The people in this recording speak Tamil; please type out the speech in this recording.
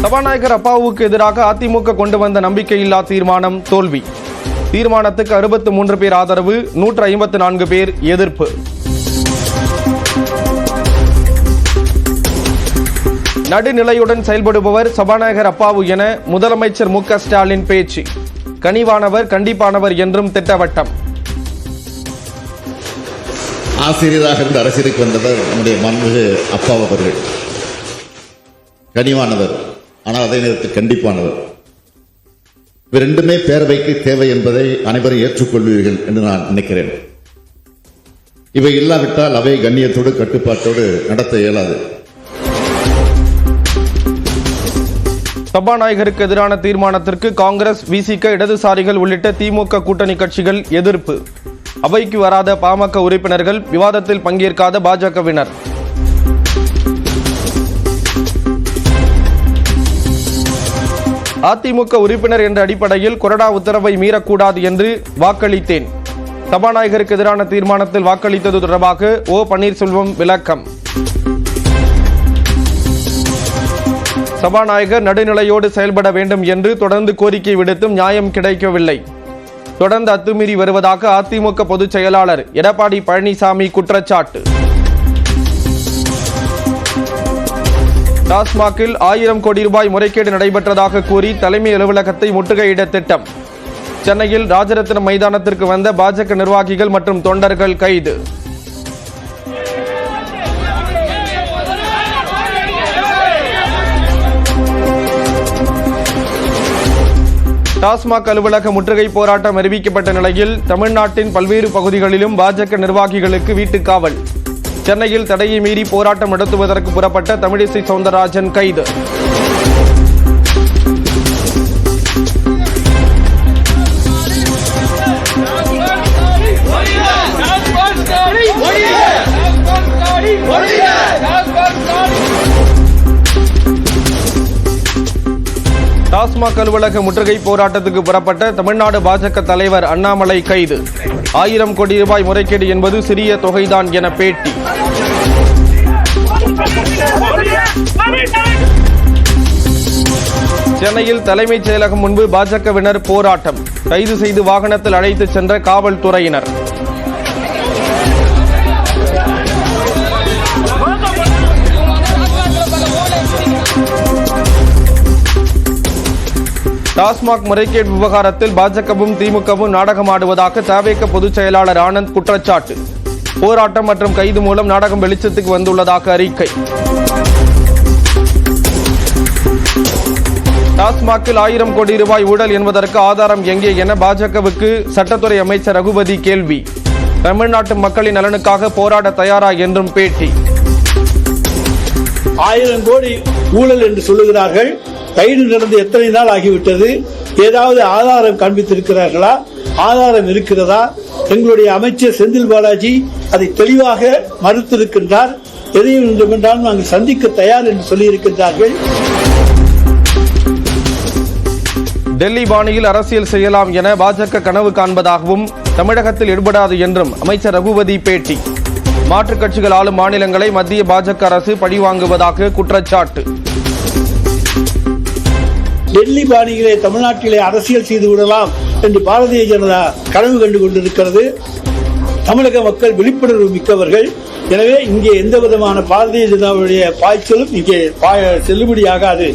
சபாநாயகர் அப்பாவுக்கு எதிராக அதிமுக கொண்டு வந்த நம்பிக்கையில்லா தீர்மானம் தோல்வி. தீர்மானத்துக்கு 63 பேர் ஆதரவு, 154 பேர் எதிர்ப்பு. நடுநிலையுடன் செயல்படுபவர் சபாநாயகர் அப்பாவு என முதலமைச்சர் மு க ஸ்டாலின் பேச்சு. கனிவானவர், கண்டிப்பானவர் என்றும் திட்டவட்டம். ஆசிரியராக இருந்து அரசியலுக்கு வந்தவர் நம்முடைய மாண்புமிகு அப்பாவு அவர்கள். கனிவானவர், ஆனால் அதே நேரத்தில் கண்டிப்பானவர். இவை ரெண்டுமே பேரவைக்கு தேவை என்பதை அனைவரும் ஏற்றுக்கொள்வீர்கள் என்று நான் நினைக்கிறேன். இவை இல்லாவிட்டால் அவை கண்ணியத்தோடு கட்டுப்பாட்டோடு நடத்த இயலாது. சபாநாயகருக்கு எதிரான தீர்மானத்திற்கு காங்கிரஸ், விசிக, இடதுசாரிகள் உள்ளிட்ட திமுக கூட்டணி கட்சிகள் எதிர்ப்பு. அவைக்கு வராத பாமக உறுப்பினர்கள், விவாதத்தில் பங்கேற்காத பாஜகவினர். அதிமுக உறுப்பினர் என்ற அடிப்படையில் கொறடா உத்தரவை மீறக்கூடாது என்று வாக்களித்தேன். சபாநாயகருக்கு எதிரான தீர்மானத்தில் வாக்களித்தது தொடர்பாக ஓ பன்னீர்செல்வம் விளக்கம். சபாநாயகர் நடுநிலையோடு செயல்பட வேண்டும் என்று தொடர்ந்து கோரிக்கை விடுத்தும் நியாயம் கிடைக்கவில்லை. தொடர்ந்து அத்துமீறி வருவதாக அதிமுக பொதுச் செயலாளர் எடப்பாடி பழனிசாமி குற்றச்சாட்டு. டாஸ்மாகில் 1000 கோடி ரூபாய் முறைகேடு நடைபெற்றதாக கூறி தலைமை அலுவலகத்தை முற்றுகையிட திட்டம். சென்னையில் ராஜரத்னம் மைதானத்திற்கு வந்த பாஜக நிர்வாகிகள் மற்றும் தொண்டர்கள் கைது. டாஸ்மாக் அலுவலக முற்றுகை போராட்டம் அறிவிக்கப்பட்ட நிலையில் தமிழ்நாட்டின் பல்வேறு பகுதிகளிலும் பாஜக நிர்வாகிகளுக்கு வீட்டுக்காவல். சென்னையில் தடையை மீறி போராட்டம் நடத்துவதற்கு புறப்பட்ட தமிழிசை சவுந்தரராஜன் கைது. டாஸ்மாக் அலுவலக முற்றுகை போராட்டத்துக்கு புறப்பட்ட தமிழ்நாடு பாஜக தலைவர் அண்ணாமலை கைது. 1000 கோடி ரூபாய் முறைகேடு என்பது சிறிய தொகைதான் என பேட்டி. சென்னையில் தலைமைச் செயலகம் முன்பு பாஜகவினர் போராட்டம். கைது செய்து வாகனத்தில் அழைத்து சென்ற காவல்துறையினர். டாஸ்மாக் முறைகேடு விவகாரத்தில் பாஜகவும் திமுகவும் நாடகமாடுவதாக தவேக பொதுச் செயலாளர் ஆனந்த் குற்றச்சாட்டு. போராட்டம் மற்றும் கைது மூலம் நாடகம் வெளிச்சத்துக்கு வந்துள்ளதாக அறிக்கை. டாஸ்மாகில் 1000 கோடி ரூபாய் ஊழல் என்பதற்கு ஆதாரம் எங்கே என பாஜகவுக்கு சட்டத்துறை அமைச்சர் ரகுபதி கேள்வி. தமிழ்நாட்டு மக்களின் நலனுக்காக போராட தயாரா என்றும் பேட்டி. 1000 கோடி ஊழல் என்று சொல்லுகிறார்கள். கைது நடந்து எத்தனை நாள் ஆகிவிட்டது? ஏதாவது ஆதாரம் காண்பித்திருக்கிறார்களா? ஆதாரம் இருக்கிறதா? எங்களுடைய அமைச்சர் செந்தில் பாலாஜி அதை தெளிவாக மறுத்திருக்கின்றார். எதையும் வேண்டுமென்றாலும் நாங்கள் சந்திக்க தயார் என்று சொல்லியிருக்கின்றார்கள். டெல்லி பாணியில் அரசியல் செய்யலாம் என பாஜக கனவு காண்பதாகவும் தமிழகத்தில் ஈடுபடாது என்றும் அமைச்சர் ரகுபதி பேட்டி. மாற்றுக் கட்சிகள் ஆளும் மாநிலங்களை மத்திய பாஜக அரசு பழிவாங்குவதாக குற்றச்சாட்டு. டெல்லி பாணியிலே தமிழ்நாட்டிலே அரசியல் செய்து விடலாம் என்று பாரதிய ஜனதா கனவு கண்டு கொண்டிருக்கிறது. தமிழக மக்கள் விழிப்புணர்வு மிக்கவர்கள். எனவே இங்கே எந்த விதமான பாரதிய ஜனதாவுடைய பாய்ச்சலும் இங்கே செல்லுபடியாகாது.